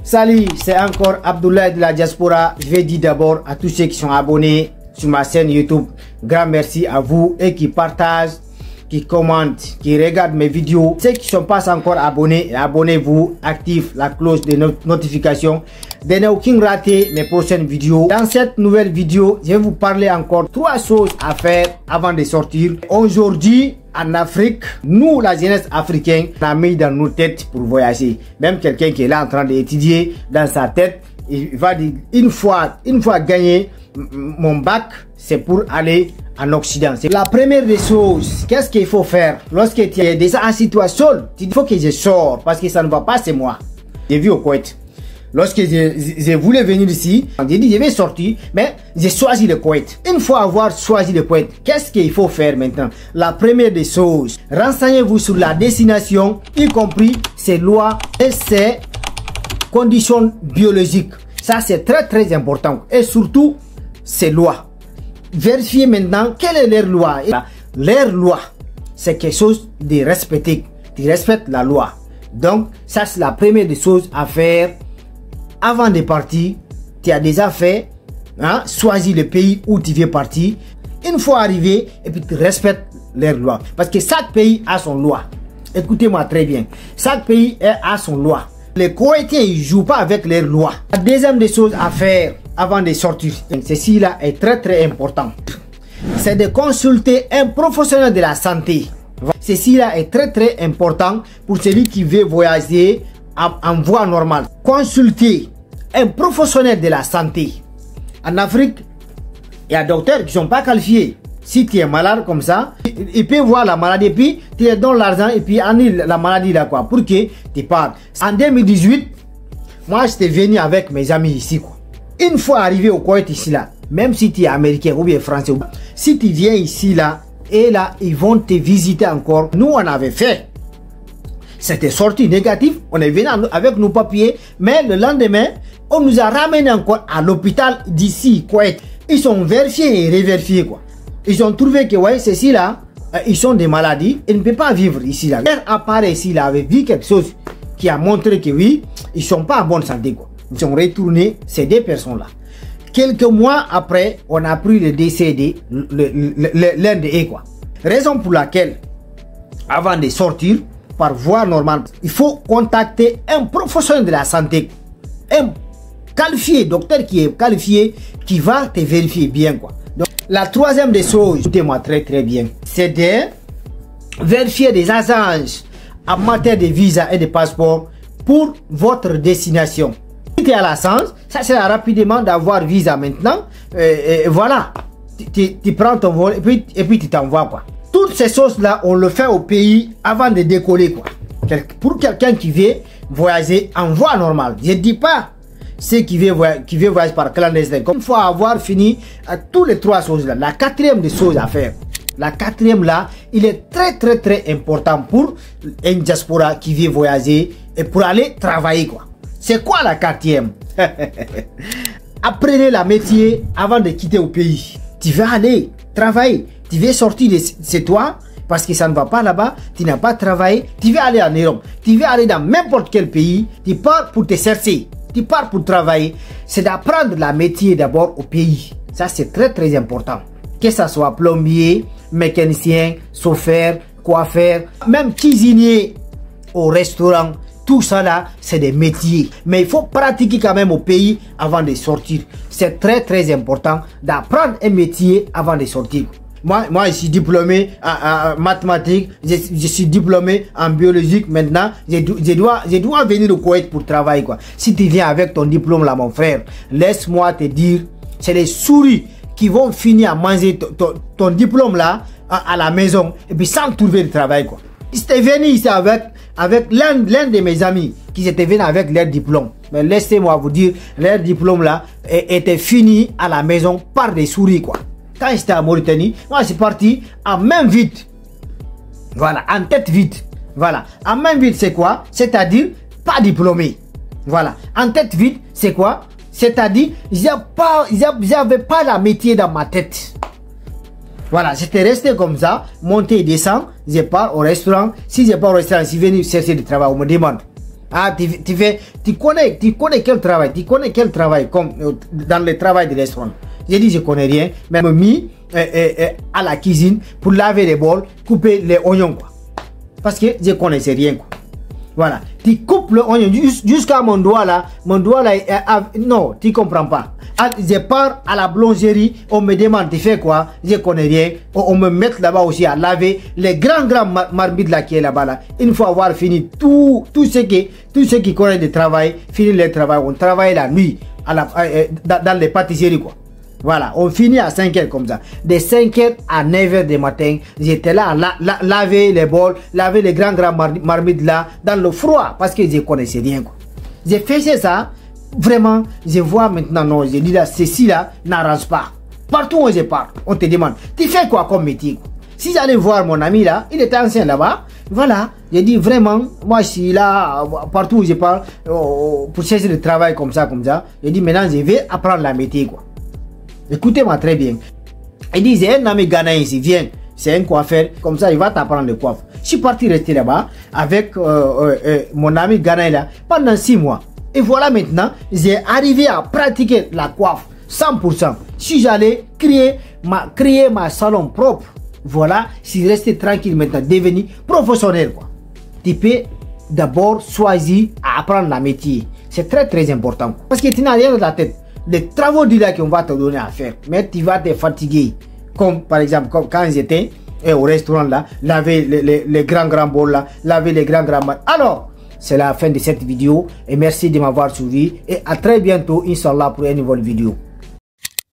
Salut, c'est encore Abdoulaye de la diaspora. Je vais dire d'abord à tous ceux qui sont abonnés sur ma chaîne YouTube, grand merci à vous et qui partagent, qui commentent, qui regardent mes vidéos. Ceux qui ne sont pas encore abonnés, abonnez-vous, activez la cloche de notification de ne aucun rater mes prochaines vidéos. Dans cette nouvelle vidéo, je vais vous parler encore 3 choses à faire avant de sortir. Aujourd'hui, en Afrique, nous, la jeunesse africaine, on a mis dans nos têtes pour voyager. Même quelqu'un qui est là en train d'étudier, dans sa tête, il va dire, une fois gagné mon bac, c'est pour aller en Occident. C'est la première des choses. Qu'est-ce qu'il faut faire? Lorsque tu es déjà en situation, il faut que je sors parce que ça ne va pas, c'est moi. J'ai vu au Koweït. Lorsque je voulais venir ici, j'ai dit je vais sortir, mais j'ai choisi le Koweït. Une fois avoir choisi le Koweït, qu'est-ce qu'il faut faire maintenant? La première des choses, renseignez-vous sur la destination, y compris ses lois et ses conditions biologiques. Ça c'est très important. Et surtout, ses lois. Vérifiez maintenant quelle est leur loi. Leur loi, c'est quelque chose de respecter. Tu respectes la loi. Donc, ça c'est la première des choses à faire. Avant de partir, tu as déjà fait, choisi le pays où tu veux partir. Une fois arrivé, et puis tu respectes leurs lois. Parce que chaque pays a son loi. Écoutez-moi très bien. Chaque pays a son loi. Les Koweïtiens, ils ne jouent pas avec leurs lois. La deuxième des choses à faire avant de sortir, ceci là est très important. C'est de consulter un professionnel de la santé. Ceci là est très important pour celui qui veut voyager en voie normale. Consulter un professionnel de la santé. En Afrique, il y a des docteurs qui ne sont pas qualifiés. Si tu es malade comme ça, il peut voir la maladie, puis tu leur donnes l'argent et puis annule la maladie là quoi, pour que tu parles. En 2018, moi j'étais venu avec mes amis ici quoi. Une fois arrivé au Koweït ici là, même si tu es américain ou bien français, si tu viens ici là, et là ils vont te visiter encore. Nous on avait fait. C'était sorti négatif, on est venu avec nos papiers, mais le lendemain, on nous a ramené encore à l'hôpital d'ici, Koweït. Ils sont vérifiés et révérifiés, quoi. Ils ont trouvé que, ouais, ceci là, ils sont des maladies, ils ne peuvent pas vivre ici, là. Leur appareil ici, là, avait vu quelque chose qui a montré que, oui, ils ne sont pas en bonne santé, quoi. Ils sont retournés, ces deux personnes-là. Quelques mois après, on a pris le décédé, l'un de eux, quoi. Raison pour laquelle, avant de sortir, par voie normale, il faut contacter un professionnel de la santé, un qualifié, docteur qui est qualifié, qui va te vérifier bien quoi. Donc la troisième des choses, écoutez-moi très bien, c'est de vérifier des agences en matière de visa et de passeport pour votre destination. Si tu as la chance, ça sera rapidement d'avoir visa maintenant. Voilà, tu prends ton vol et puis tu t'envoies quoi. Toutes ces choses-là, on le fait au pays avant de décoller, quoi. Pour quelqu'un qui veut voyager en voie normale. Je ne dis pas ceux qui veulent voyager par clandestin. Une fois avoir fini toutes les 3 choses-là, la quatrième des choses à faire. La quatrième là, il est très important pour une diaspora qui veut voyager et pour aller travailler, quoi. C'est quoi la quatrième? Apprenez la métier avant de quitter le pays. Tu vas aller travailler. Tu veux sortir de chez toi parce que ça ne va pas là-bas, tu n'as pas travaillé, tu veux aller en Europe, tu veux aller dans n'importe quel pays, tu pars pour te chercher, tu pars pour travailler. C'est d'apprendre la métier d'abord au pays. Ça c'est très important. Que ça soit plombier, mécanicien, chauffeur, coiffeur, même cuisinier au restaurant. Tout ça là, c'est des métiers. Mais il faut pratiquer quand même au pays avant de sortir. C'est très important d'apprendre un métier avant de sortir. Moi, je suis diplômé en mathématiques, je suis diplômé en biologie. Maintenant, je dois venir au Koweït pour travailler, quoi. Si tu viens avec ton diplôme là, mon frère, laisse-moi te dire, c'est les souris qui vont finir à manger ton diplôme là à la maison et puis sans trouver de travail, quoi. J'étais venu ici avec l'un de mes amis qui étaient venus avec leur diplôme. Mais laissez-moi vous dire, leur diplôme là était fini à la maison par des souris, quoi. Quand j'étais à Mauritanie, moi je suis parti en main vide. Voilà, en tête vide. Voilà, en main vide c'est quoi? C'est-à-dire pas diplômé. Voilà, en tête vide c'est quoi? C'est-à-dire j'avais pas la métier dans ma tête. Voilà, j'étais resté comme ça, monter et descendre, je pars au restaurant. Si je pars au restaurant, si je viens chercher du travail, on me demande. Ah, tu connais quel travail, comme dans le travail de restaurant. J'ai dit, je connais rien, mais me mis à la cuisine pour laver les bols, couper les oignons, quoi. Parce que je connaissais rien, quoi. Voilà. Tu coupes le oignon jusqu'à mon doigt là, non, tu comprends pas. Je pars à la boulangerie, on me demande, tu fais quoi? Je connais rien. On me met là-bas aussi à laver les grands marmites là qui est là-bas là. Une fois avoir fini tout ce qui connaît le travail, fini le travail, on travaille la nuit dans les pâtisseries, quoi. Voilà, on finit à 5 h comme ça. De 5 h à 9 h du matin, j'étais là à laver les bols, laver les grands marmites là, dans le froid, parce que je connaissais rien, quoi. J'ai fait ça, vraiment, je vois maintenant, non, je dis là, ceci là n'arrange pas. Partout où je pars, on te demande, tu fais quoi comme métier, quoi? Si j'allais voir mon ami là, il était ancien là-bas, voilà, j'ai dit vraiment, moi je suis là, partout où je pars, pour chercher le travail comme ça, j'ai dit maintenant je vais apprendre la métier, quoi. Écoutez-moi très bien. Il dit, j'ai un ami Ghanéen ici, viens, c'est un coiffeur, comme ça il va t'apprendre le coiffe. Je suis parti rester là-bas avec mon ami Ghanéen là pendant 6 mois. Et voilà maintenant, j'ai arrivé à pratiquer la coiffe 100%. Si j'allais créer ma salon propre, voilà, si rester tranquille maintenant, devenir professionnel, quoi. Tu peux d'abord choisir à apprendre la métier. C'est très très important. Parce que tu n'as rien dans la tête. Les travaux du là qu'on va te donner à faire, mais tu vas te fatiguer. Comme par exemple, quand j'étais au restaurant là, laver les grands bols là, laver les grands Alors, c'est la fin de cette vidéo et merci de m'avoir suivi et à très bientôt, Inch'Allah, pour une nouvelle vidéo.